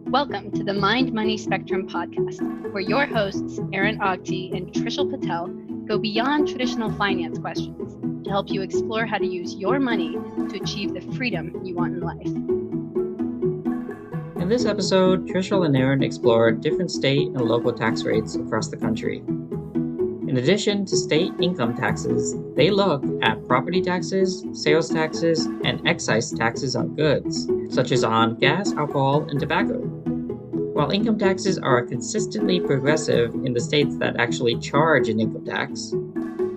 Welcome to the Mind Money Spectrum podcast, where your hosts, Aaron Agti and Trishul Patel, go beyond traditional finance questions to help you explore how to use your money to achieve the freedom you want in life. In this episode, Trishul and Aaron explore different state and local tax rates across the country. In addition to state income taxes, they look at property taxes, sales taxes, and excise taxes on goods, such as on gas, alcohol, and tobacco. While income taxes are consistently progressive in the states that actually charge an income tax,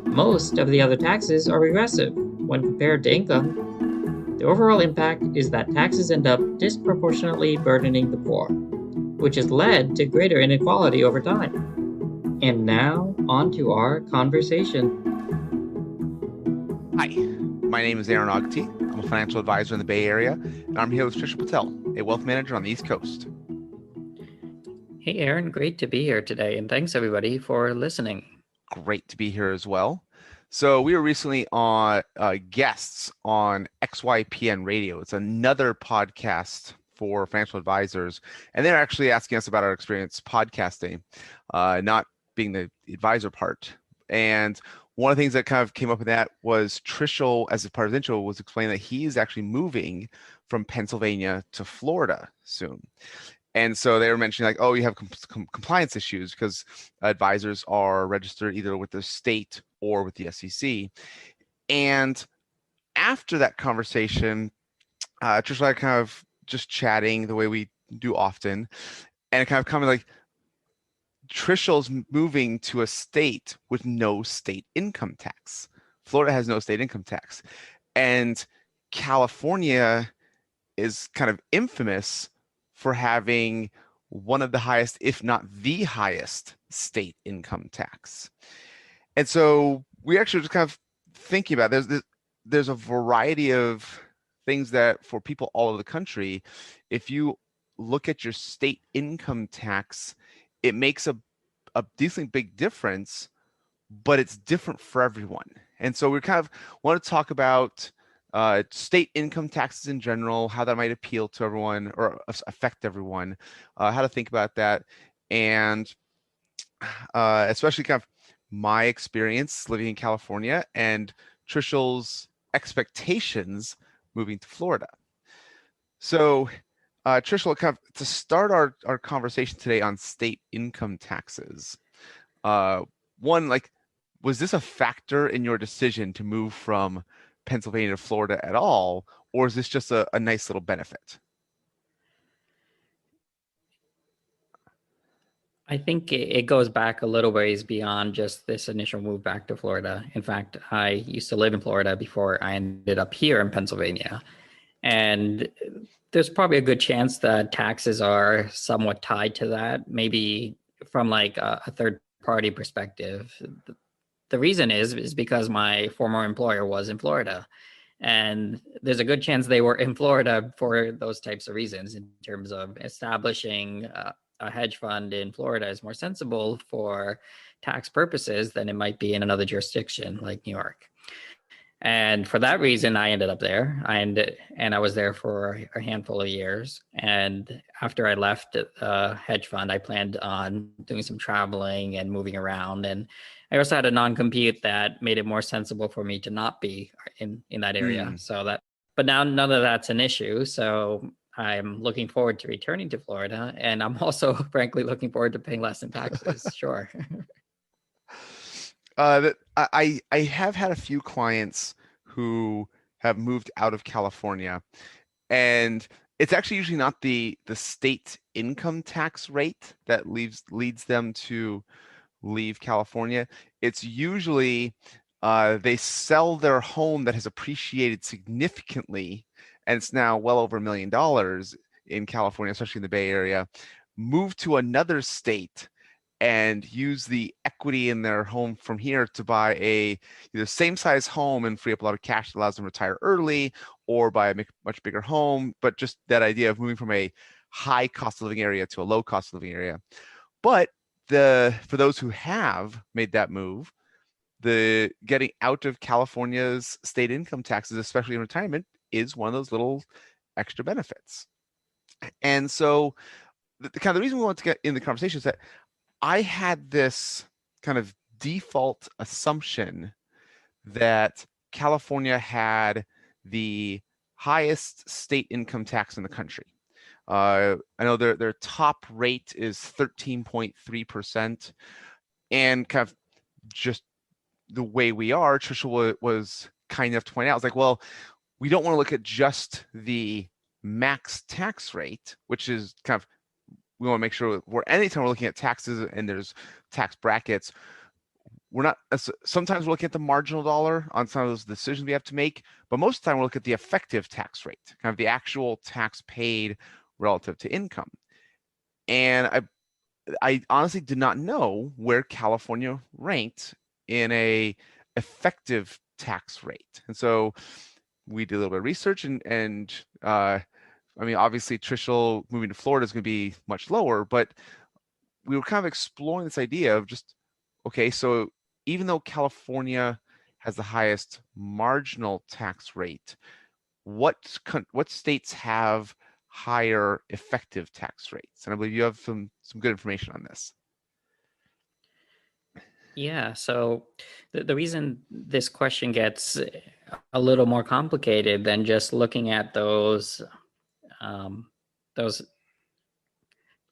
most of the other taxes are regressive when compared to income. The overall impact is that taxes end up disproportionately burdening the poor, which has led to greater inequality over time. And now, on to our conversation. Hi, my name is Aaron Agti. I'm a financial advisor in the Bay Area, and I'm here with Trishul Patel, a wealth manager on the East Coast. Hey, Aaron, great to be here today, and thanks everybody for listening. Great to be here as well. So we were recently on guests on XYPN Radio. It's another podcast for financial advisors, and they're actually asking us about our experience podcasting, not being the advisor part. And one of the things that kind of came up with that was Trishul, as a part of the intro, was explaining that he's actually moving from Pennsylvania to Florida soon. And so they were mentioning like, oh, you have compliance issues because advisors are registered either with the state or with the SEC. And after that conversation, Trishul and I kind of just chatting the way we do often, and kind of coming like, Trishul's moving to a state with no state income tax. Florida has no state income tax. And California is kind of infamous for having one of the highest, if not the highest, state income tax. And so we actually just kind of thinking about there's a variety of things that for people all over the country, if you look at your state income tax, it makes a decently big difference, but it's different for everyone. And so we kind of want to talk about state income taxes in general, how that might appeal to everyone or affect everyone, how to think about that, and especially kind of my experience living in California and Trishul's expectations moving to Florida. So Trishul, kind of to start our conversation today on state income taxes, one, like, was this a factor in your decision to move from Pennsylvania to Florida at all, or is this just a nice little benefit? I think it goes back a little ways beyond just this initial move back to Florida. In fact, I used to live in Florida before I ended up here in Pennsylvania. And there's probably a good chance that taxes are somewhat tied to that, maybe from like a third party perspective. The reason is because my former employer was in Florida. And there's a good chance they were in Florida for those types of reasons, in terms of establishing a hedge fund in Florida is more sensible for tax purposes than it might be in another jurisdiction like New York. And for that reason, I ended up there. And I was there for a handful of years. And after I left the hedge fund, I planned on doing some traveling and moving around. And I also had a non-compete that made it more sensible for me to not be in that area. But now none of that's an issue. So I'm looking forward to returning to Florida. And I'm also, frankly, looking forward to paying less in taxes. Sure. I have had a few clients who have moved out of California, and it's actually usually not the state income tax rate that leads them to leave California. It's usually they sell their home that has appreciated significantly, and it's now well over $1 million in California, especially in the Bay Area, move to another state and use the equity in their home from here to buy a either same size home and free up a lot of cash that allows them to retire early, or buy a much bigger home. But just that idea of moving from a high cost of living area to a low cost of living area. But for those who have made that move, the getting out of California's state income taxes, especially in retirement, is one of those little extra benefits. And so the reason we want to get in the conversation is that I had this kind of default assumption that California had the highest state income tax in the country. I know their top rate is 13.3%, and kind of just the way we are, Trishul was kind enough to point out, it's like, well, we don't want to look at just the max tax rate, which is kind of, we want to make sure anytime we're looking at taxes and there's tax brackets, we're not, sometimes we're looking at the marginal dollar on some of those decisions we have to make, but most of the time we'll look at the effective tax rate, kind of the actual tax paid relative to income. And I honestly did not know where California ranked in a effective tax rate. And so we did a little bit of research, and I mean, obviously Trishul moving to Florida is going to be much lower, but we were kind of exploring this idea of just, okay, so even though California has the highest marginal tax rate, what states have higher effective tax rates? And I believe you have some good information on this. Yeah, so the reason this question gets a little more complicated than just looking at those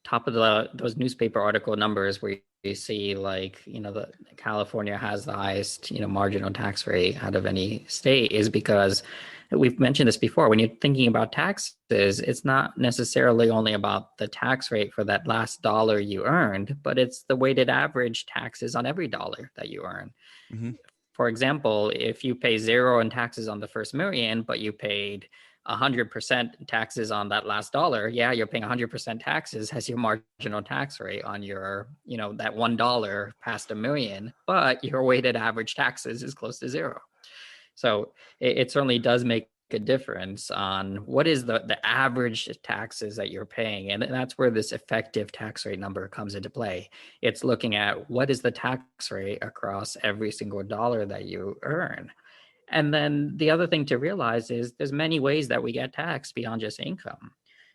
top of those newspaper article numbers where you see, like, the California has the highest marginal tax rate out of any state, is because we've mentioned this before. When you're thinking about taxes, it's not necessarily only about the tax rate for that last dollar you earned, but it's the weighted average taxes on every dollar that you earn. Mm-hmm. For example, if you pay zero in taxes on the first million, but you paid 100% taxes on that last dollar, yeah, you're paying 100% taxes as your marginal tax rate on your, that $1 past a million, but your weighted average taxes is close to zero. So it certainly does make a difference on what is the average taxes that you're paying. And that's where this effective tax rate number comes into play. It's looking at what is the tax rate across every single dollar that you earn. And then the other thing to realize is there's many ways that we get taxed beyond just income.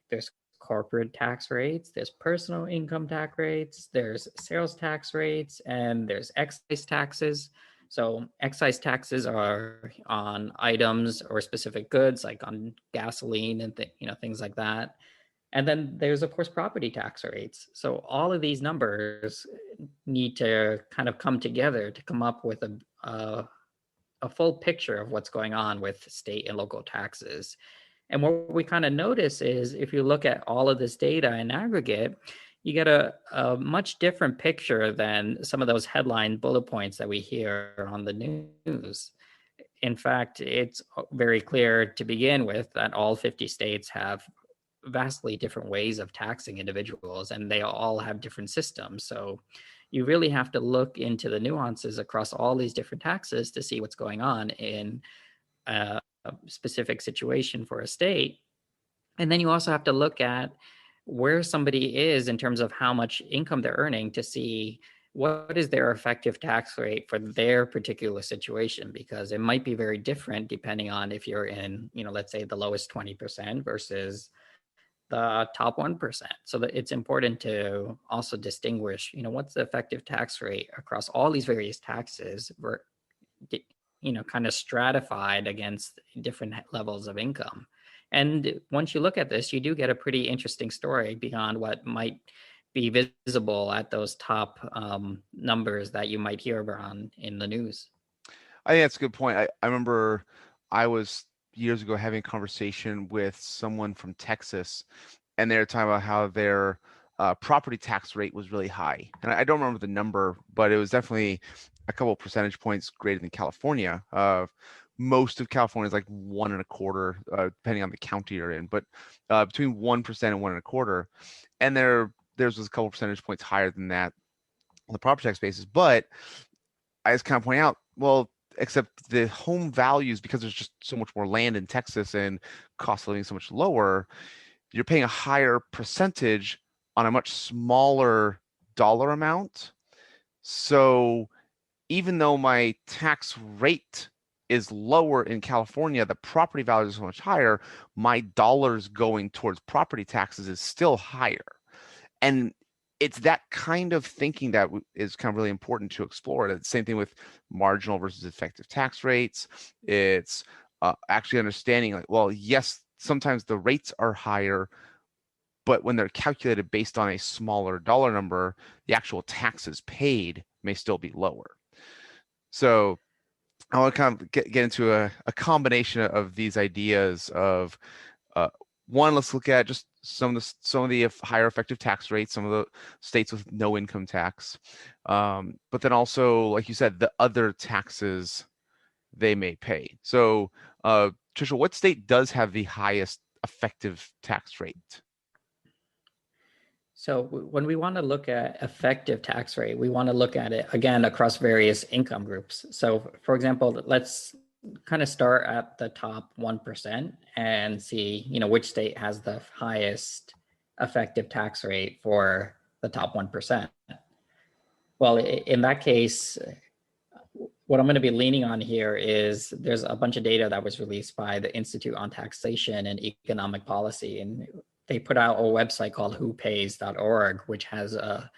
There's corporate tax rates, there's personal income tax rates, there's sales tax rates, and there's excise taxes. So excise taxes are on items or specific goods, like on gasoline and things like that. And then there's, of course, property tax rates. So all of these numbers need to kind of come together to come up with a full picture of what's going on with state and local taxes. And what we kind of notice is if you look at all of this data in aggregate, you get a much different picture than some of those headline bullet points that we hear on the news. In fact, it's very clear to begin with that all 50 states have vastly different ways of taxing individuals, and they all have different systems. So you really have to look into the nuances across all these different taxes to see what's going on in a specific situation for a state. And then you also have to look at where somebody is in terms of how much income they're earning to see what is their effective tax rate for their particular situation, because it might be very different depending on if you're in, let's say the lowest 20% versus the top 1%. So that it's important to also distinguish, what's the effective tax rate across all these various taxes, kind of stratified against different levels of income. And once you look at this, you do get a pretty interesting story beyond what might be visible at those top numbers that you might hear around in the news. I think that's a good point. I remember I was years ago having a conversation with someone from Texas, and they were talking about how their property tax rate was really high. And I don't remember the number, but it was definitely a couple of percentage points greater than California. Most of California is like 1.25%, depending on the county you're in, but between 1% and 1.25%. And theirs was a couple percentage points higher than that on the property tax basis. But I just kind of point out, well, except the home values, because there's just so much more land in Texas and cost of living so much lower, you're paying a higher percentage on a much smaller dollar amount. So even though my tax rate is lower in California, the property value is so much higher, my dollars going towards property taxes is still higher. And it's that kind of thinking that is kind of really important to explore. The same thing with marginal versus effective tax rates. It's actually understanding like, well, yes, sometimes the rates are higher, but when they're calculated based on a smaller dollar number, the actual taxes paid may still be lower. So I want to kind of get into a combination of these ideas of one, let's look at just some of the higher effective tax rates, some of the states with no income tax, but then also, like you said, the other taxes they may pay. So, Trisha, what state does have the highest effective tax rate? So when we want to look at effective tax rate, we want to look at it again across various income groups. So for example, let's kind of start at the top 1% and see, which state has the highest effective tax rate for the top 1%. Well, in that case, what I'm going to be leaning on here is there's a bunch of data that was released by the Institute on Taxation and Economic Policy, and they put out a website called whopays.org, which has a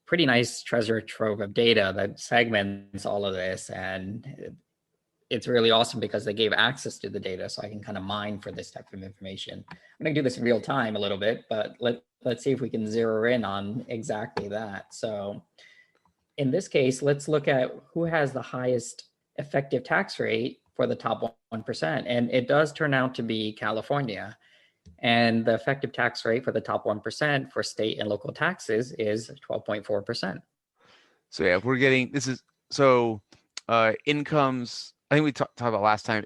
pretty nice treasure trove of data that segments all of this. And it's really awesome because they gave access to the data, so I can kind of mine for this type of information. I'm going to do this in real time a little bit, but let's see if we can zero in on exactly that. So in this case, let's look at who has the highest effective tax rate for the top 1%. And it does turn out to be California. And the effective tax rate for the top 1% for state and local taxes is 12.4%. So yeah, we're getting, this is, so incomes, I think we talked about last time,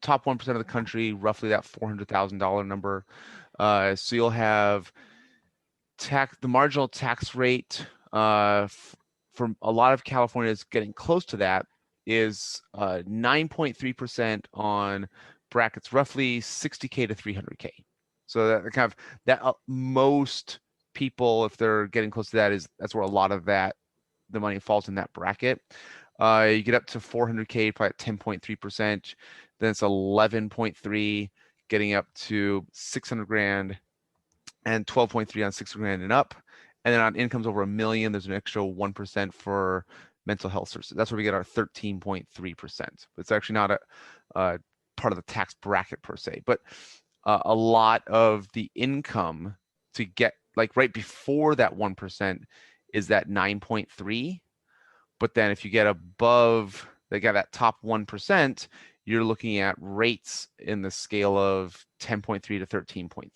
top 1% of the country, roughly that $400,000 number. So you'll have the marginal tax rate for a lot of California is getting close to that, is 9.3% on brackets roughly 60K to 300K. So that kind of that most people, if they're getting close to that, that's where a lot of the money falls in that bracket. You get up to 400K, probably at 10.3%. Then it's 11.3, getting up to 600 grand, and 12.3 on 600 grand and up. And then on incomes over $1 million, there's an extra 1% for mental health services. That's where we get our 13.3%. It's actually not a part of the tax bracket per se, but a lot of the income to get like right before that 1% is that 9.3. But then if you get above, they got that top 1%, you're looking at rates in the scale of 10.3 to 13.3.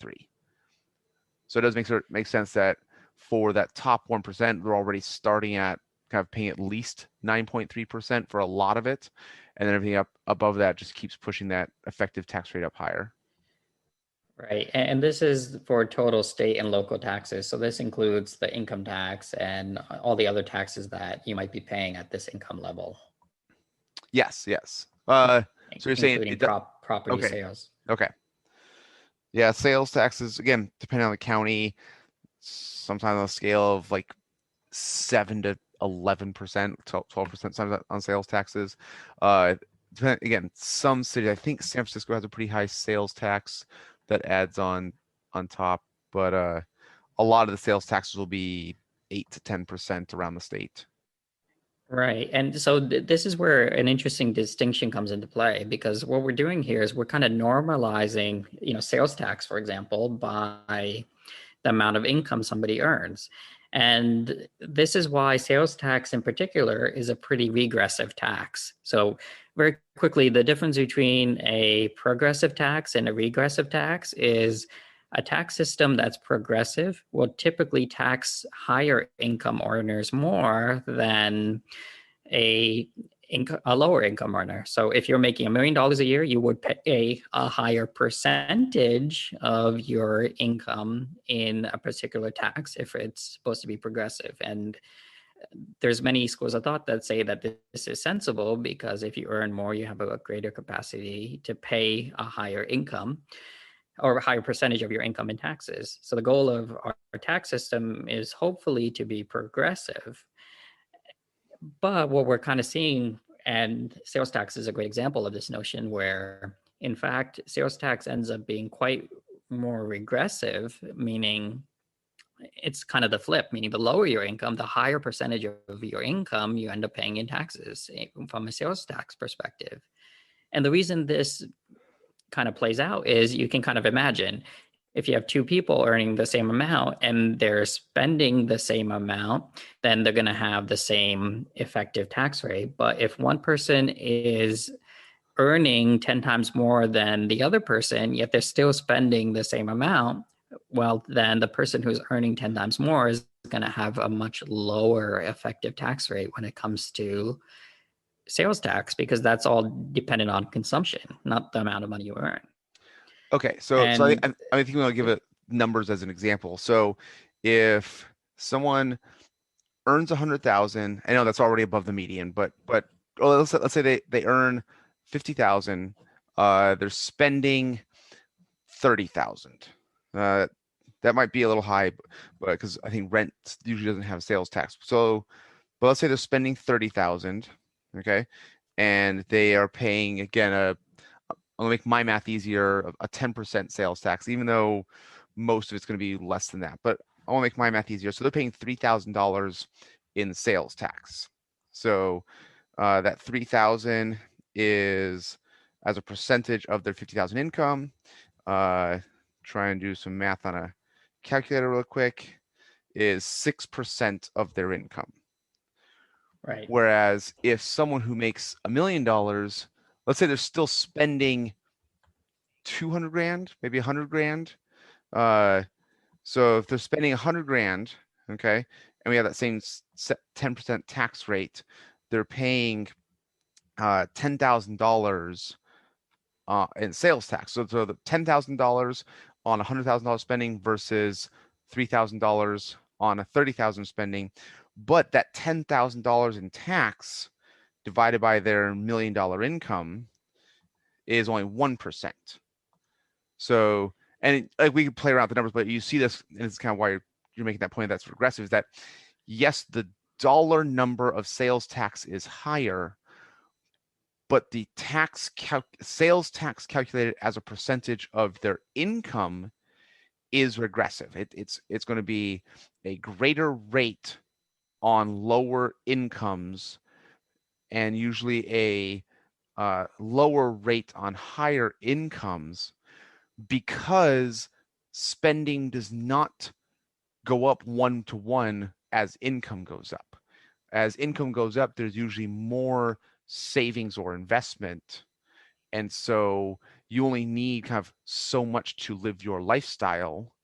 So it does make sense that for that top 1%, they're already starting at kind of paying at least 9.3% for a lot of it. And then everything up above that just keeps pushing that effective tax rate up higher. Right. And this is for total state and local taxes. So this includes the income tax and all the other taxes that you might be paying at this income level. Yes. So you're saying property sales. Okay. Yeah, sales taxes, again, depending on the county, sometimes on a scale of like 7 to 11%, 12% on sales taxes. Again, some cities, I think San Francisco has a pretty high sales tax that adds on top, but a lot of the sales taxes will be 8 to 10% around the state. Right. And so this is where an interesting distinction comes into play, because what we're doing here is we're kind of normalizing, sales tax, for example, by the amount of income somebody earns. And this is why sales tax in particular is a pretty regressive tax. So very quickly, the difference between a progressive tax and a regressive tax is a tax system that's progressive will typically tax higher income earners more than a lower income earner. So if you're making $1 million a year, you would pay a higher percentage of your income in a particular tax if it's supposed to be progressive. And there's many schools of thought that say that this is sensible because if you earn more, you have a greater capacity to pay a higher income or a higher percentage of your income in taxes. So the goal of our tax system is hopefully to be progressive. But what we're kind of seeing, and sales tax is a great example of this notion, where in fact, sales tax ends up being quite more regressive, meaning it's kind of the flip, meaning the lower your income, the higher percentage of your income you end up paying in taxes from a sales tax perspective. And the reason this kind of plays out is you can kind of imagine if you have two people earning the same amount and they're spending the same amount, then they're going to have the same effective tax rate. But if one person is earning 10 times more than the other person, yet they're still spending the same amount, well, then the person who's earning 10 times more is going to have a much lower effective tax rate when it comes to sales tax, because that's all dependent on consumption, not the amount of money you earn. Okay, so I think we'll give it numbers as an example. So if someone earns 100,000, I know that's already above the median, but let's say they earn 50,000, they're spending 30,000. That might be a little high, but because I think rent usually doesn't have sales tax. So, but let's say they're spending 30,000, okay, and they are paying, again, I'll make my math easier, a 10% sales tax, even though most of it's going to be less than that. But I want to make my math easier. So they're paying $3,000 in sales tax. So that 3,000 is as a percentage of their 50,000 income. Try and do some math on a calculator real quick. Is 6% of their income. Right. Whereas if someone who makes $1 million, let's say they're still spending 200 grand, maybe 100 grand. So if they're spending 100 grand, okay, and we have that same 10% tax rate, they're paying $10,000 in sales tax. So the $10,000 on $100,000 spending versus $3,000 on a $30,000 spending, but that $10,000 in tax divided by their $1 million income is only 1%. So, and like we could play around with the numbers, but you see this, and it's kind of why you're making that point that's regressive, is that yes, the dollar number of sales tax is higher, but the sales tax calculated as a percentage of their income is regressive. It's going to be a greater rate on lower incomes, and usually a lower rate on higher incomes, because spending does not go up 1-to-1 as income goes up. As income goes up, there's usually more savings or investment. And so you only need kind of so much to live your lifestyle.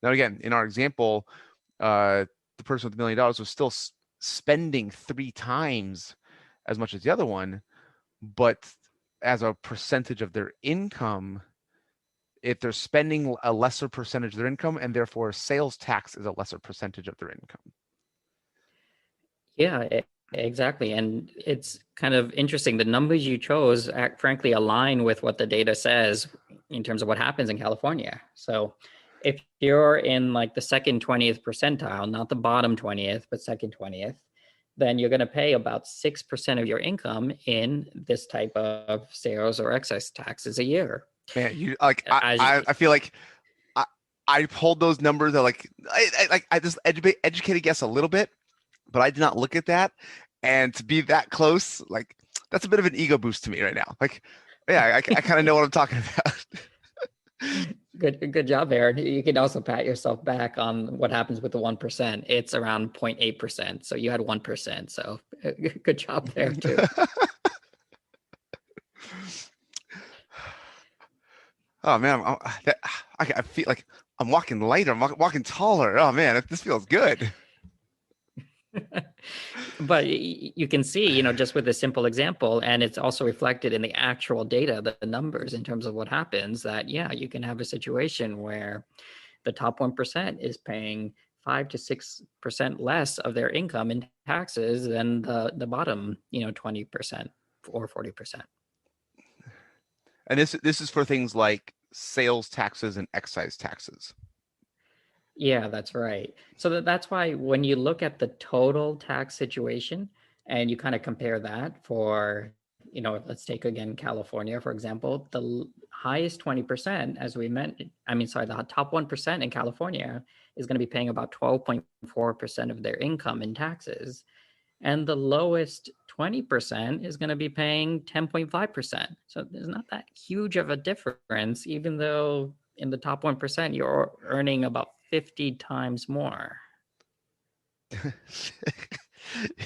Now, again, in our example, the person with $1 million was still spending 3 times as much as the other one, but as a percentage of their income, if they're spending a lesser percentage of their income, and therefore sales tax is a lesser percentage of their income. Yeah, exactly. And it's kind of interesting. The numbers you chose, frankly, align with what the data says in terms of what happens in California. So if you're in like the second 20th percentile, not the bottom 20th, but second 20th, then you're going to pay about 6% of your income in this type of sales or excise taxes a year. Man, you like I feel like I pulled those numbers. I just educated guess a little bit, but I did not look at that. And to be that close, like, that's a bit of an ego boost to me right now. Like, yeah, I kind of know what I'm talking about. Good job, Aaron. You can also pat yourself back on what happens with the 1%. It's around 0.8%. So you had 1%. So good job there too. Oh man, I feel like I'm walking lighter. I'm walking taller. Oh man, this feels good. But you can see, just with a simple example, and it's also reflected in the actual data, the numbers in terms of what happens, that, yeah, you can have a situation where the top 1% is paying 5 to 6% less of their income in taxes than the bottom, 20% or 40%. And this is for things like sales taxes and excise taxes. Yeah, that's right. So that's why when you look at the total tax situation and you kind of compare that for let's take again California, for example. The highest 20%, as we mentioned, the top 1% in California is going to be paying about 12.4% of their income in taxes. And the lowest 20% is going to be paying 10.5%. So there's not that huge of a difference, even though in the top 1%, you're earning about 50 times more.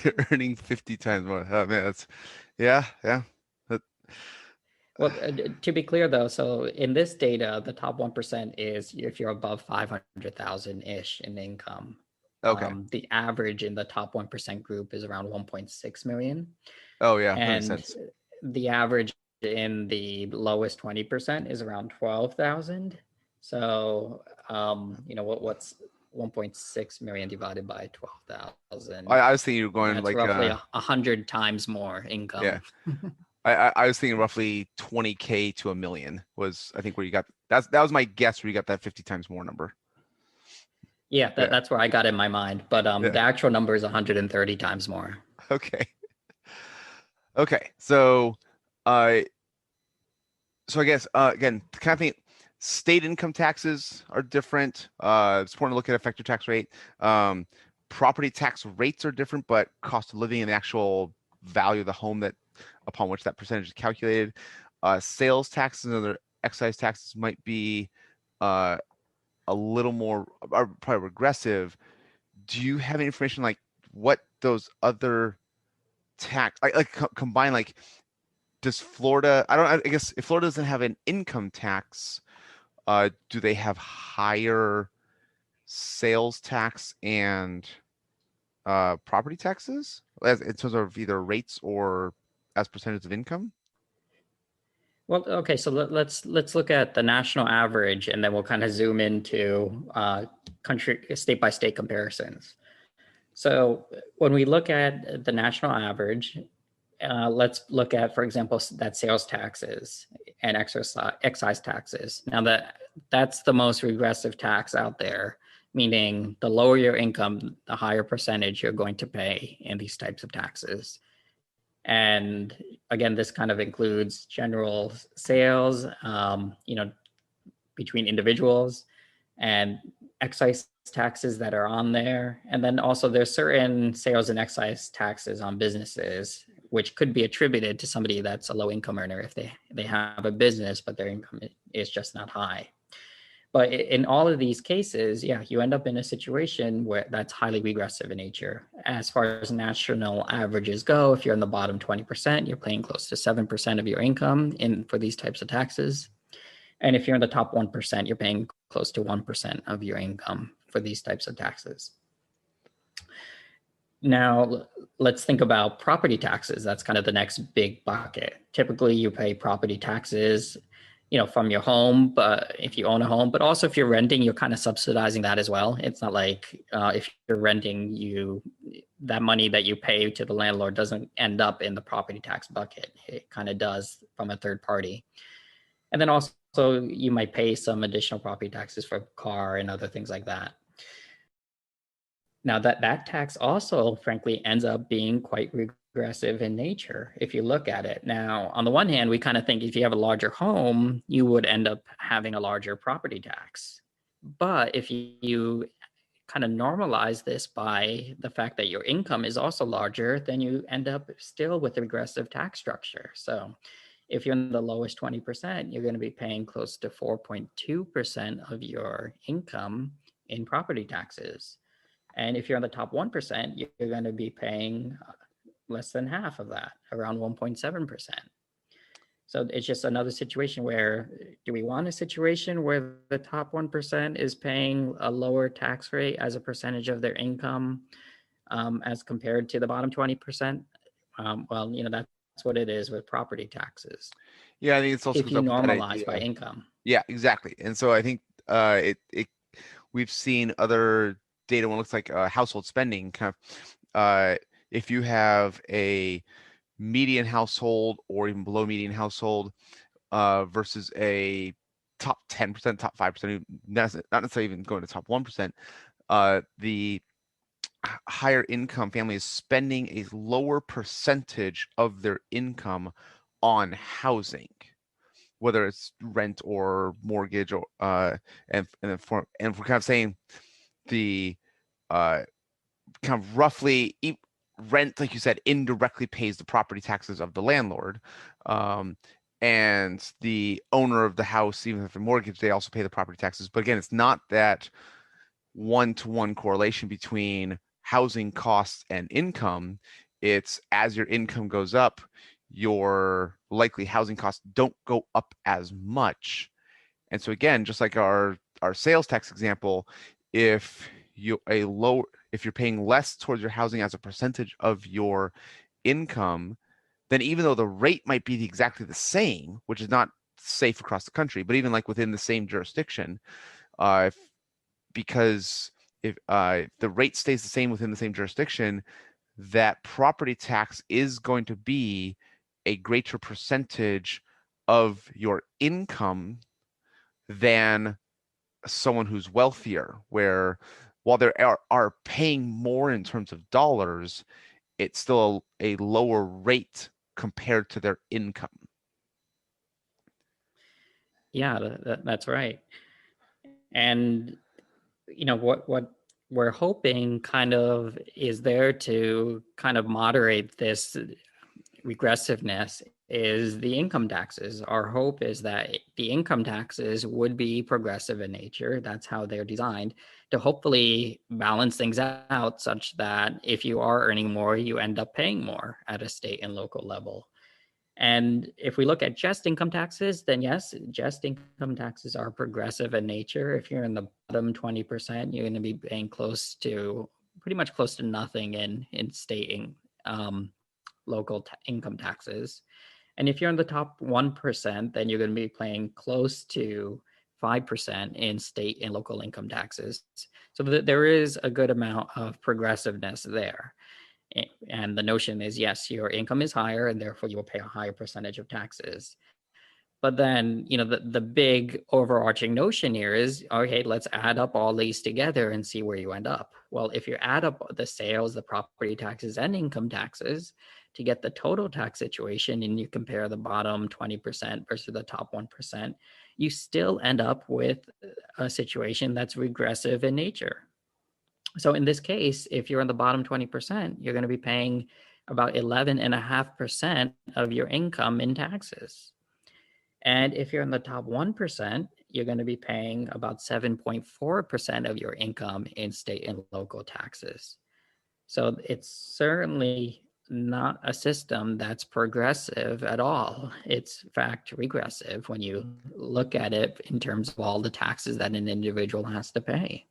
You're earning 50 times more. Oh man, that's yeah. Well, to be clear though, so in this data, the top 1% is if you're above 500,000-ish in income. Okay. The average in the top 1% group is around 1.6 million. Oh yeah, that makes And sense. the average in the lowest 20% is around 12,000. So, what's 1.6 million divided by 12,000? I was thinking you were going That's like roughly 100 times more income. yeah. I was thinking roughly 20K to $1 million was I think where you got that was my guess where you got that 50 times more number. Yeah, that's where I got in my mind. But the actual number is 130 times more. Okay. Okay. So I guess again, kind of think state income taxes are different. It's important to look at effective tax rate. Property tax rates are different, but cost of living and the actual value of the home that upon which that percentage is calculated. Sales taxes and other excise taxes might be a little more, are probably regressive. Do you have any information like what those other tax combine like? Does Florida? I guess if Florida doesn't have an income tax, do they have higher sales tax and property taxes in terms of either rates or as percentage of income? Well, okay, so let's look at the national average, and then we'll kind of zoom into country state by state comparisons. So when we look at the national average, let's look at, for example, that sales taxes and excise taxes. Now that's the most regressive tax out there, meaning the lower your income, the higher percentage you're going to pay in these types of taxes. And again, this kind of includes general sales, between individuals, and excise taxes that are on there. And then also there's certain sales and excise taxes on businesses, which could be attributed to somebody that's a low income earner if they have a business, but their income is just not high. But in all of these cases, you end up in a situation where that's highly regressive in nature. As far as national averages go, if you're in the bottom 20%, you're paying close to 7% of your income for these types of taxes. And if you're in the top 1%, you're paying close to 1% of your income for these types of taxes. Now, let's think about property taxes. That's kind of the next big bucket. Typically, you pay property taxes from your home, but if you own a home, but also if you're renting, you're kind of subsidizing that as well. It's not like if you're renting, that money that you pay to the landlord doesn't end up in the property tax bucket. It kind of does from a third party. And then also you might pay some additional property taxes for car and other things like that. Now that tax also, frankly, ends up being quite regressive in nature if you look at it. Now, on the one hand, we kind of think if you have a larger home, you would end up having a larger property tax. But if you kind of normalize this by the fact that your income is also larger, then you end up still with a regressive tax structure. So if you're in the lowest 20%, you're going to be paying close to 4.2% of your income in property taxes. And if you're in the top 1%, you're going to be paying less than half of that, around 1.7%. So it's just another situation where, do we want a situation where the top 1% is paying a lower tax rate as a percentage of their income as compared to the bottom 20%? Well, that's what it is with property taxes. Yeah, I think it's also if you normalize by income. Yeah, exactly. And so I think we've seen other data when it looks like household spending kind of if you have a median household or even below median household versus a top 10%, top 5%, not necessarily even going to top 1%, the higher income family is spending a lower percentage of their income on housing, whether it's rent or mortgage, or and if we're kind of saying the kind of roughly rent, like you said, indirectly pays the property taxes of the landlord, and the owner of the house, even if a mortgage, they also pay the property taxes. But again, it's not that one-to-one correlation between housing costs and income. It's as your income goes up, your likely housing costs don't go up as much. And so again, just like our sales tax example, if if you're paying less towards your housing as a percentage of your income, then even though the rate might be exactly the same, which is not safe across the country, but even like within the same jurisdiction, if because if the rate stays the same within the same jurisdiction, that property tax is going to be a greater percentage of your income than someone who's wealthier, where while they are paying more in terms of dollars, it's still a lower rate compared to their income. Yeah, that's right. And what we're hoping kind of is there to kind of moderate this regressiveness is the income taxes. Our hope is that the income taxes would be progressive in nature. That's how they're designed, to hopefully balance things out such that if you are earning more, you end up paying more at a state and local level. And if we look at just income taxes, then yes, just income taxes are progressive in nature. If you're in the bottom 20%, you're going to be paying pretty much close to nothing in state local income taxes. And if you're in the top 1%, then you're going to be paying close to 5% in state and local income taxes. So there is a good amount of progressiveness there. And the notion is, yes, your income is higher and therefore you will pay a higher percentage of taxes. But then, the big overarching notion here is, okay, let's add up all these together and see where you end up. Well, if you add up the sales, the property taxes, and income taxes to get the total tax situation, and you compare the bottom 20% versus the top 1%, you still end up with a situation that's regressive in nature. So in this case, if you're in the bottom 20%, you're going to be paying about 11.5% of your income in taxes. And if you're in the top 1%, you're going to be paying about 7.4% of your income in state and local taxes. So it's certainly not a system that's progressive at all. It's in fact regressive when you look at it in terms of all the taxes that an individual has to pay.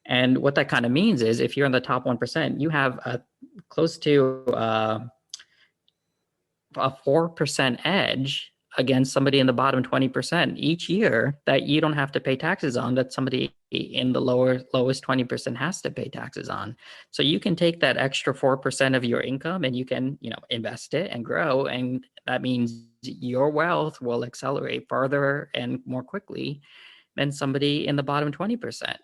And what that kind of means is if you're in the top 1%, you have a close to a 4% edge against somebody in the bottom 20% each year that you don't have to pay taxes on, that somebody in the lowest 20% has to pay taxes on. So you can take that extra 4% of your income and you can, invest it and grow. And that means your wealth will accelerate farther and more quickly than somebody in the bottom 20%.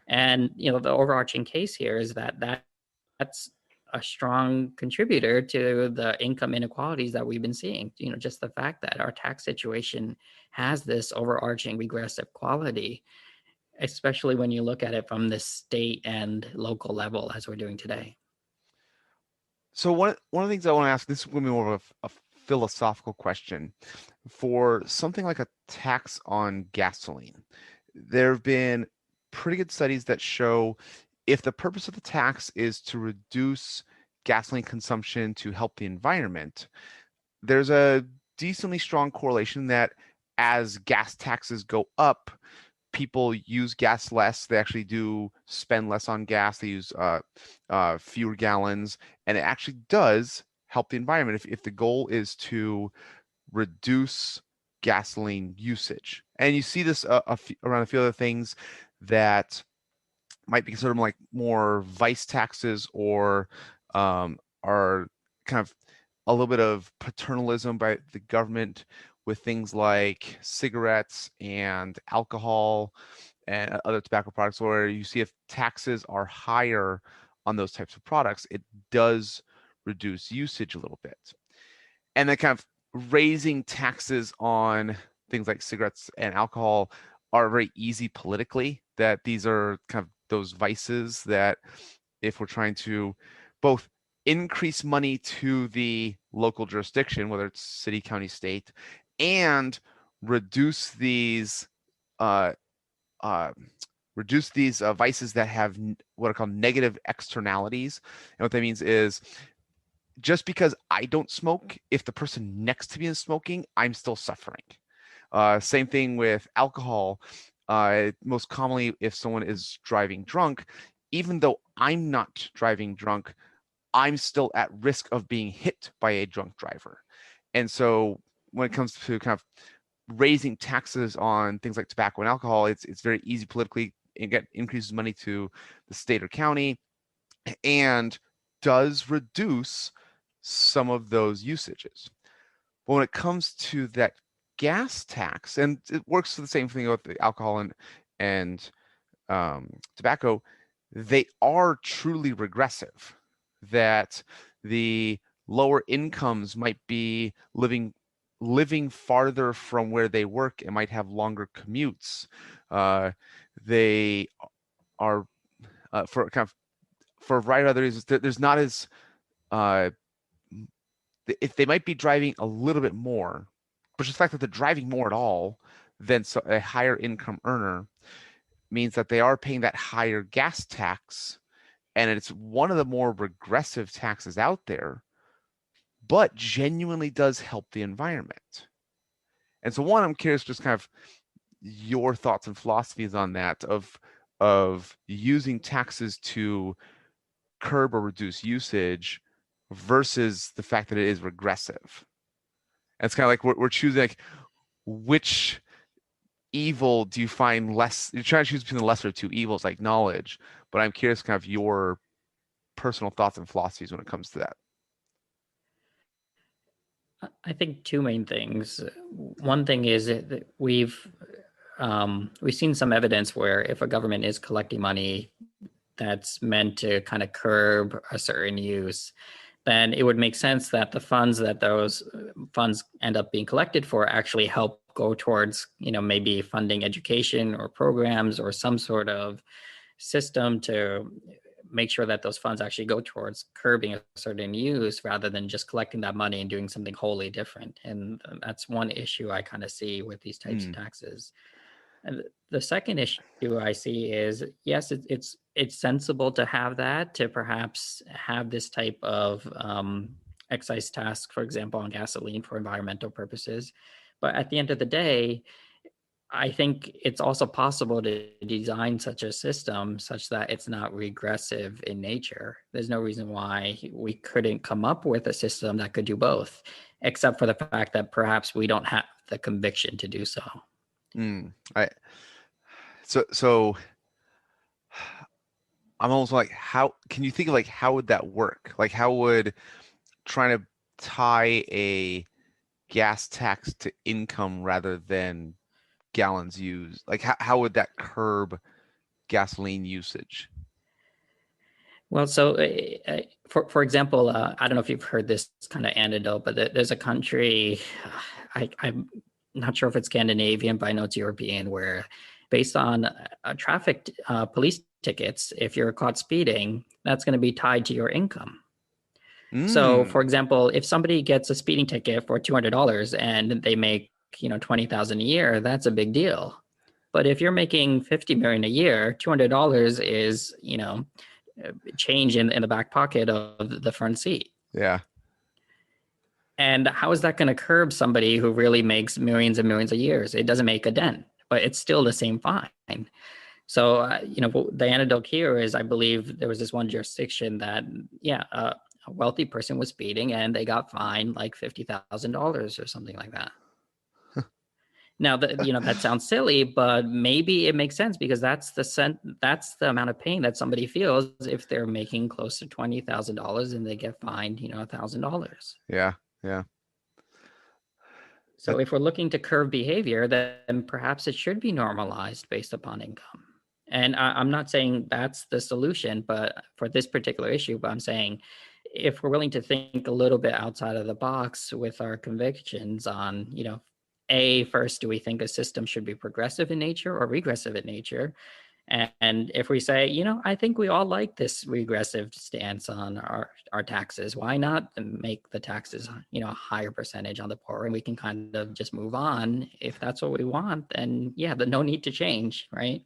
And, the overarching case here is that's a strong contributor to the income inequalities that we've been seeing. Just the fact that our tax situation has this overarching regressive quality, especially when you look at it from the state and local level as we're doing today. So one of the things I want to ask, this is going to be more of a philosophical question. For something like a tax on gasoline, there have been pretty good studies that show if the purpose of the tax is to reduce gasoline consumption to help the environment, there's a decently strong correlation that as gas taxes go up, people use gas less. They actually do spend less on gas. They use fewer gallons, and it actually does help the environment if the goal is to reduce gasoline usage. And you see this around a few other things that might be considered like more vice taxes, or are kind of a little bit of paternalism by the government with things like cigarettes and alcohol and other tobacco products, where you see if taxes are higher on those types of products, it does reduce usage a little bit. And then kind of raising taxes on things like cigarettes and alcohol are very easy politically, that these are kind of those vices that if we're trying to both increase money to the local jurisdiction, whether it's city, county, state, and reduce these uh, uh, vices that have what are called negative externalities. And what that means is, just because I don't smoke, if the person next to me is smoking, I'm still suffering. Same thing with alcohol. Most commonly, if someone is driving drunk, even though I'm not driving drunk, I'm still at risk of being hit by a drunk driver. And so when it comes to kind of raising taxes on things like tobacco and alcohol, it's very easy politically. It increases money to the state or county and does reduce some of those usages. But when it comes to that gas tax, and it works the same thing with the alcohol and tobacco, they are truly regressive. That the lower incomes might be living farther from where they work and might have longer commutes. They are for kind of for a variety of other reasons. There's not as if they might be driving a little bit more, but just the fact that they're driving more at all than a higher income earner means that they are paying that higher gas tax, and it's one of the more regressive taxes out there, but genuinely does help the environment. And so one, I'm curious just kind of your thoughts and philosophies on that of using taxes to curb or reduce usage versus the fact that it is regressive. And it's kind of like we're choosing like which evil do you find less. You're trying to choose between the lesser of two evils, like knowledge. But I'm curious kind of your personal thoughts and philosophies when it comes to that. I think two main things. One thing is that we've seen some evidence where if a government is collecting money that's meant to kind of curb a certain use, then it would make sense that the funds that those funds end up being collected for actually help go towards, maybe funding education or programs or some sort of system to make sure that those funds actually go towards curbing a certain use rather than just collecting that money and doing something wholly different. And that's one issue I kind of see with these types of taxes. And the second issue I see is, yes, it's sensible to have that, to perhaps have this type of excise tax, for example, on gasoline for environmental purposes. But at the end of the day, I think it's also possible to design such a system such that it's not regressive in nature. There's no reason why we couldn't come up with a system that could do both, except for the fact that perhaps we don't have the conviction to do so. So I'm almost like, how can you think of like how would that work? Like how would trying to tie a gas tax to income rather than gallons used, like how would that curb gasoline usage? Well, so for example, I don't know if you've heard this kind of anecdote, but there's a country, I'm not sure if it's Scandinavian, but I know it's European, where based on traffic police tickets, if you're caught speeding, that's going to be tied to your income. So, for example, if somebody gets a speeding ticket for $200 and they make $20,000 a year, that's a big deal. But if you're making $50 million a year, $200 is change in the back pocket of the front seat. Yeah. And how is that going to curb somebody who really makes millions and millions of years? It doesn't make a dent, but it's still the same fine. So, the anecdote here is, I believe there was this one jurisdiction that, a wealthy person was speeding and they got fined like $50,000 or something like that. Now, that sounds silly, but maybe it makes sense because that's the amount of pain that somebody feels if they're making close to $20,000 and they get fined, $1,000. Yeah. So if we're looking to curb behavior, then perhaps it should be normalized based upon income. And I'm not saying that's the solution, but for this particular issue, but I'm saying if we're willing to think a little bit outside of the box with our convictions on, first, do we think a system should be progressive in nature or regressive in nature? And if we say, I think we all like this regressive stance on our taxes, why not make the taxes, a higher percentage on the poor, and we can kind of just move on. If that's what we want, then yeah, no need to change, right?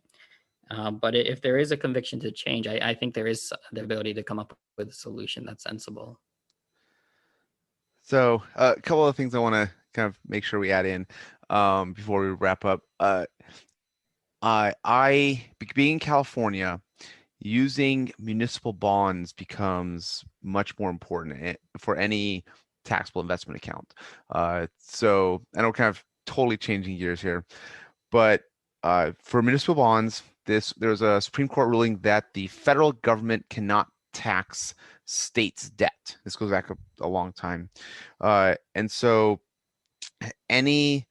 But if there is a conviction to change, I think there is the ability to come up with a solution that's sensible. So a couple of things I want to kind of make sure we add in before we wrap up. Being in California, using municipal bonds becomes much more important for any taxable investment account. So I know, kind of totally changing gears here, but for municipal bonds, there's a Supreme Court ruling that the federal government cannot tax states' debt. This goes back a long time, and so any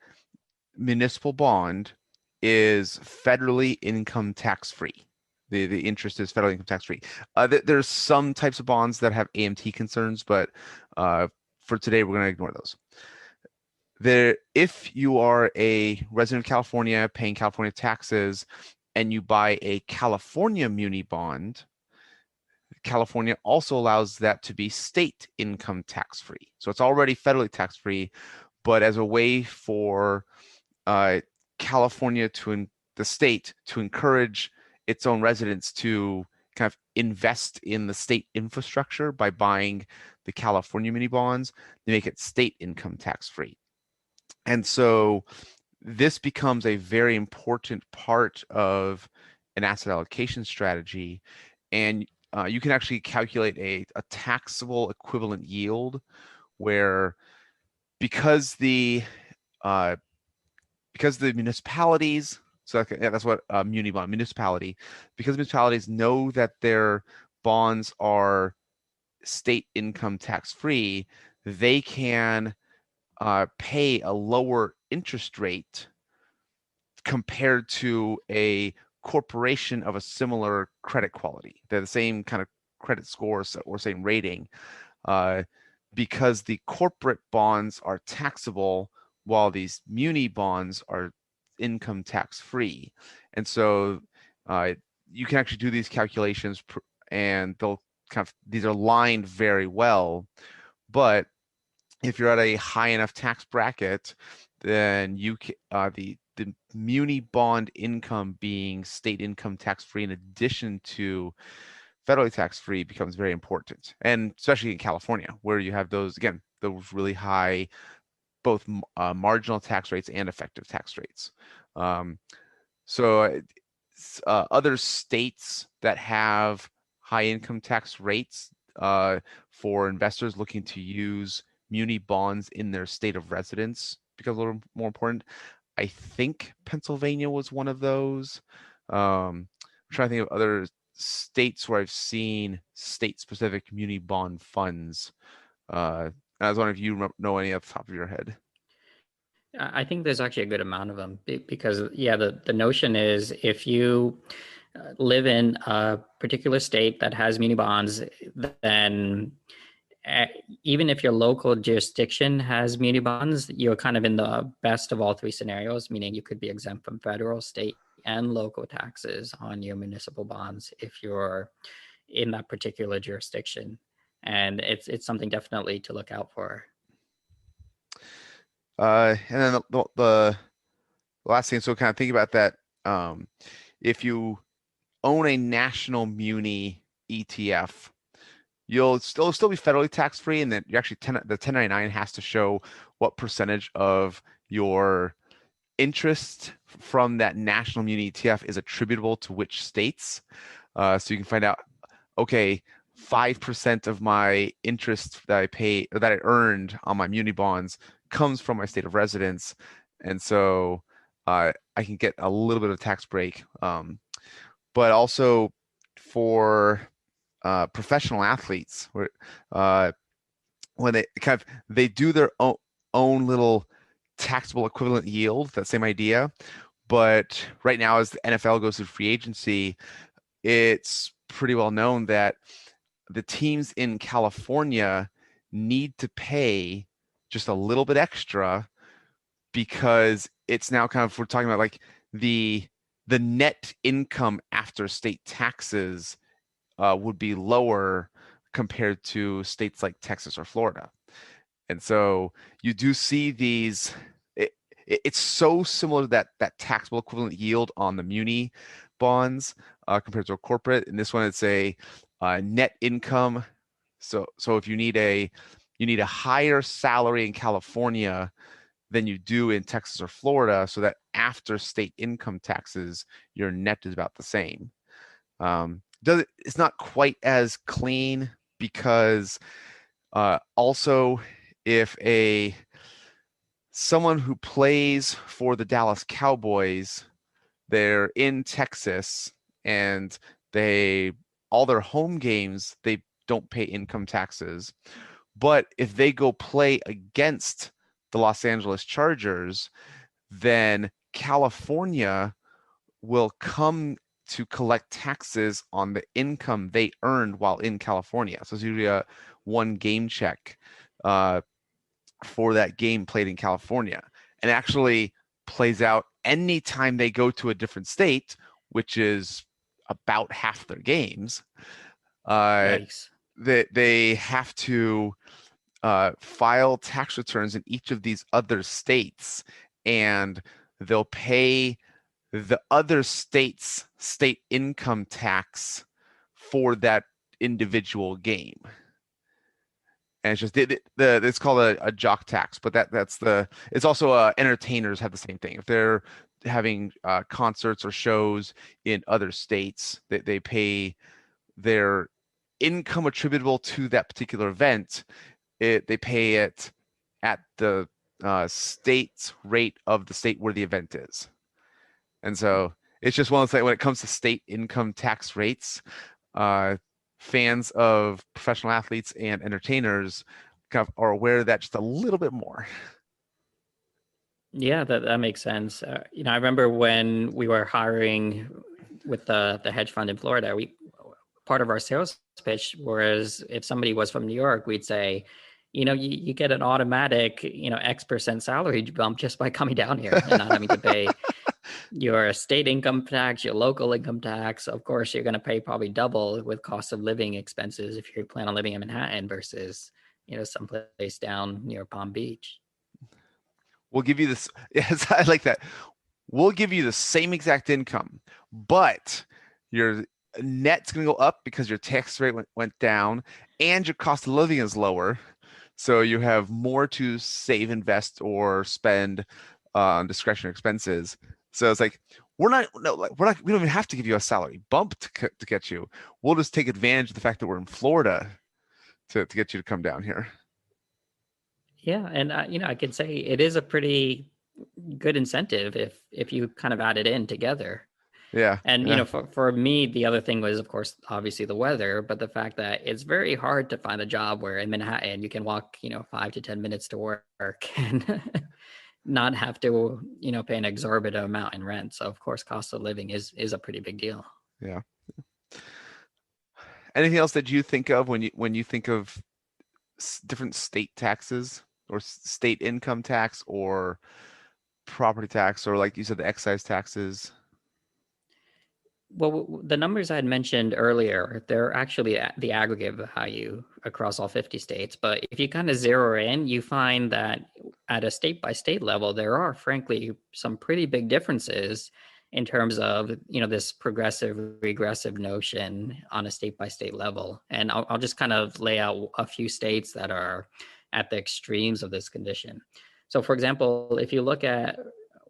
municipal bond is federally income tax free. The interest is federally income tax free. There's some types of bonds that have AMT concerns, but for today we're going to ignore those. If you are a resident of California paying California taxes and you buy a California muni bond, California also allows that to be state income tax free. So it's already federally tax free, but as a way for California the state to encourage its own residents to kind of invest in the state infrastructure by buying the California muni bonds, they make it state income tax free. And so this becomes a very important part of an asset allocation strategy. And you can actually calculate a taxable equivalent yield where because the municipalities, so that's what muni bond, municipality, because municipalities know that their bonds are state income tax free, they can pay a lower interest rate compared to a corporation of a similar credit quality. They're the same kind of credit scores or same rating, because the corporate bonds are taxable while these muni bonds are income tax free. And so you can actually do these calculations and these are lined very well. But if you're at a high enough tax bracket, then the muni bond income being state income tax free in addition to federally tax free becomes very important, and especially in California where you have those really high both marginal tax rates and effective tax rates. So other states that have high income tax rates for investors looking to use muni bonds in their state of residence becomes a little more important. I think Pennsylvania was one of those. I'm trying to think of other states where I've seen state-specific muni bond funds. I was wondering if you know any off the top of your head. I think there's actually a good amount of them because, the notion is if you live in a particular state that has muni bonds, then even if your local jurisdiction has muni bonds, you're kind of in the best of all three scenarios, meaning you could be exempt from federal, state, and local taxes on your municipal bonds if you're in that particular jurisdiction. And it's something definitely to look out for. And then the last thing, so kind of think about that. If you own a national muni ETF, you'll still be federally tax free, and then you actually the 1099 has to show what percentage of your interest from that national muni ETF is attributable to which states. So you can find out, okay, 5% of my interest that I pay or that I earned on my muni bonds comes from my state of residence, and so I can get a little bit of tax break. But also for professional athletes, where when they do their own little taxable equivalent yield, that same idea, But right now, as the NFL goes through free agency, it's pretty well known that the teams in California need to pay just a little bit extra because it's now kind of, we're talking about like the net income after state taxes would be lower compared to states like Texas or Florida. And so you do see these, it's so similar to that taxable equivalent yield on the muni bonds compared to a corporate. In this one, it's a net income. So if you need a higher salary in California than you do in Texas or Florida, so that after state income taxes, your net is about the same. It's not quite as clean because also if someone who plays for the Dallas Cowboys, they're in Texas and all their home games, they don't pay income taxes. But if they go play against the Los Angeles Chargers, then California will come to collect taxes on the income they earned while in California. So it's usually a one game check for that game played in California, and actually plays out anytime they go to a different state, which is about half their games. Yikes. They have to file tax returns in each of these other states, and they'll pay the other state's state income tax for that individual game. And it's just it's called a jock tax, but it's also entertainers have the same thing. If they're having concerts or shows in other states, they pay their income attributable to that particular event. They pay it at the state's rate of the state where the event is. And so it's just one of those things when it comes to state income tax rates, fans of professional athletes and entertainers kind of are aware of that just a little bit more. Yeah, that makes sense. I remember when we were hiring with the hedge fund in Florida, part of our sales pitch was if somebody was from New York, we'd say, you get an automatic, X% salary bump just by coming down here and not having to pay your state income tax, your local income tax. Of course, you're going to pay probably double with cost of living expenses if you plan on living in Manhattan versus, someplace down near Palm Beach. We'll give you this. Yes, I like that. We'll give you the same exact income, but your net's going to go up because your tax rate went down and your cost of living is lower. So you have more to save, invest, or spend on discretionary expenses. So it's like, we don't even have to give you a salary bump to get you. We'll just take advantage of the fact that we're in Florida to get you to come down here. Yeah, and I can say it is a pretty good incentive if you kind of add it in together. Yeah. And for me, the other thing was, of course, obviously the weather, but the fact that it's very hard to find a job where in Manhattan you can walk 5 to 10 minutes to work and not have to pay an exorbitant amount in rent. So of course, cost of living is a pretty big deal. Yeah. Anything else that you think of when you think of different state taxes or state income tax or property tax, or like you said, the excise taxes? Well, the numbers I had mentioned earlier, they're actually the aggregate value across all 50 states. But if you kind of zero in, you find that at a state by state level, there are frankly some pretty big differences in terms of, this progressive regressive notion on a state by state level. And I'll just kind of lay out a few states that are at the extremes of this condition. So for example, if you look at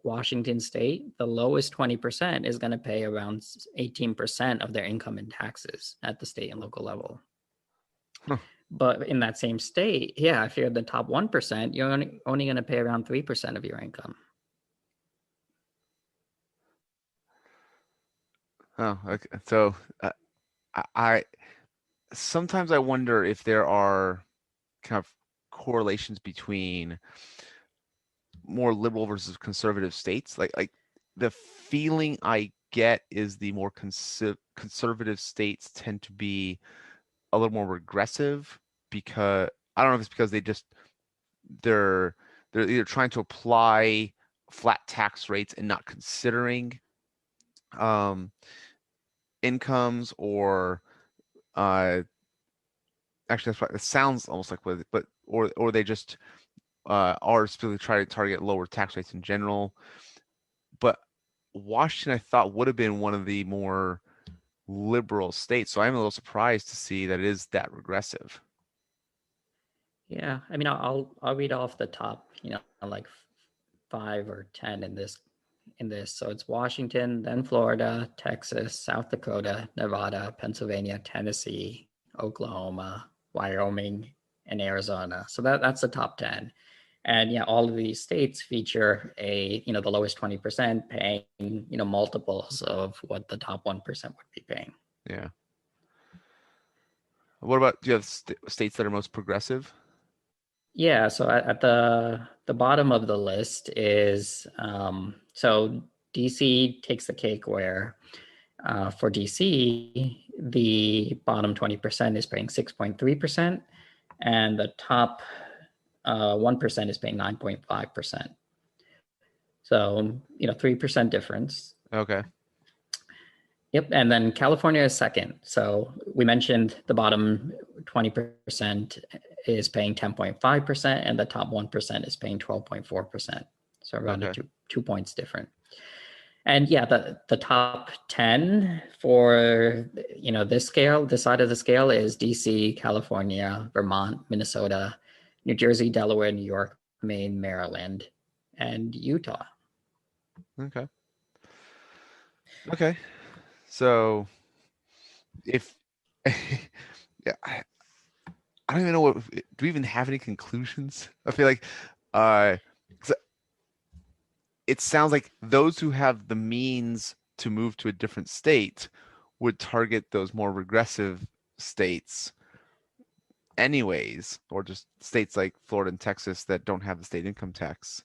Washington State, the lowest 20% is going to pay around 18% of their income in taxes at the state and local level. Huh. But in that same state, if you're the top 1%, you're only going to pay around 3% of your income. Oh, okay. So I sometimes I wonder if there are kind of correlations between more liberal versus conservative states. Like the feeling I get is the more conservative states tend to be a little more regressive, because I don't know if it's because they're either trying to apply flat tax rates and not considering incomes, or actually that's what it sounds almost like, but or they just are specifically trying to target lower tax rates in general. But Washington, I thought, would have been one of the more liberal states, so I'm a little surprised to see that it is that regressive. Yeah, I mean, I'll read off the top, like 5 or 10 in this. So it's Washington, then Florida, Texas, South Dakota, Nevada, Pennsylvania, Tennessee, Oklahoma, Wyoming, and Arizona. So that's the top 10. And yeah, all of these states feature the lowest 20% paying, multiples of what the top 1% would be paying. Yeah. What about, do you have states that are most progressive? Yeah, so at the bottom of the list is so DC takes the cake, where for DC the bottom 20% is paying 6.3%, and the top 1% is paying 9.5%. So 3% difference. Okay. Yep, and then California is second. So we mentioned the bottom 20% is paying 10.5%, and the top 1% is paying 12.4%. So around Okay. two points different. And yeah, the top 10 for this side of the scale is DC, California, Vermont, Minnesota, New Jersey, Delaware, New York, Maine, Maryland, and Utah. Okay. Okay. So if yeah, I don't even know do we even have any conclusions? I feel like it sounds like those who have the means to move to a different state would target those more regressive states anyways, or just states like Florida and Texas that don't have the state income tax.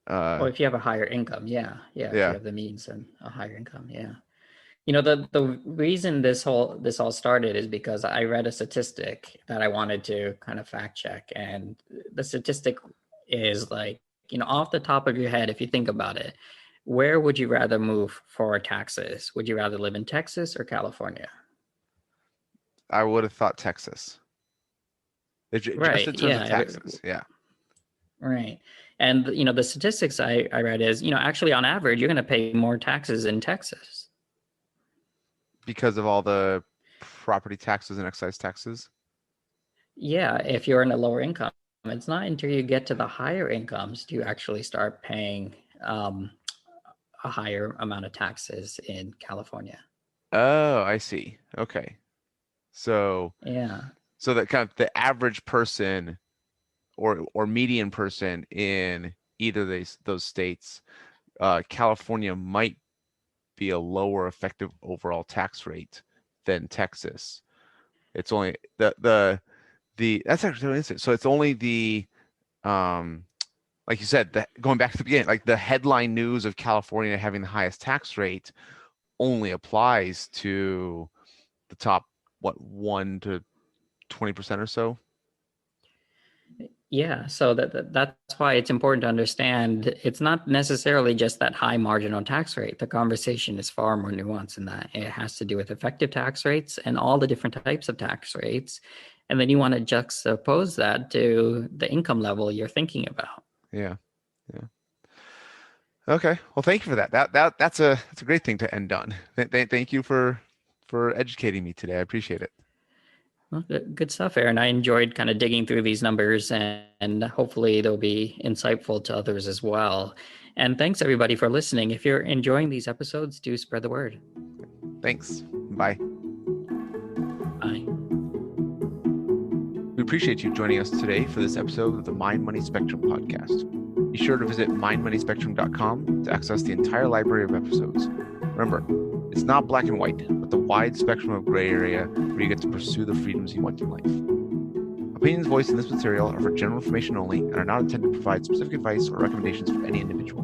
Well, if you have a higher income, yeah. If you have the means and a higher income, yeah. The reason this all started is because I read a statistic that I wanted to kind of fact check, and the statistic is like, off the top of your head, if you think about it, where would you rather move for taxes? Would you rather live in Texas or California? I would have thought Texas. Just in terms of taxes, yeah. Right. And the statistics I read is, actually on average, you're going to pay more taxes in Texas. Because of all the property taxes and excise taxes? Yeah, if you're in a lower income. It's not until you get to the higher incomes do you actually start paying a higher amount of taxes in California. Oh, I see. Okay. So yeah. So that kind of the average person or median person in either of those states, California might be a lower effective overall tax rate than Texas. It's only the that's actually really interesting. So it's only the like you said, going back to the beginning, like the headline news of California having the highest tax rate only applies to the top 1 to 20% or so. Yeah, so that's why it's important to understand it's not necessarily just that high marginal tax rate. The conversation is far more nuanced in that. It has to do with effective tax rates and all the different types of tax rates. And then you want to juxtapose that to the income level you're thinking about. Yeah. Okay. Well, thank you for that. That's a great thing to end on. Thank you for educating me today. I appreciate it. Well, good stuff, Aaron. I enjoyed kind of digging through these numbers, and hopefully they'll be insightful to others as well. And thanks everybody for listening. If you're enjoying these episodes, do spread the word. Thanks. Bye. Bye. We appreciate you joining us today for this episode of the Mind Money Spectrum podcast. Be sure to visit mindmoneyspectrum.com to access the entire library of episodes. Remember, it's not black and white, but the wide spectrum of gray area where you get to pursue the freedoms you want in life. Opinions voiced in this material are for general information only and are not intended to provide specific advice or recommendations for any individual.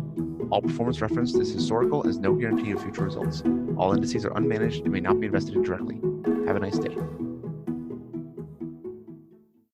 All performance referenced is historical and is no guarantee of future results. All indices are unmanaged and may not be invested in directly. Have a nice day.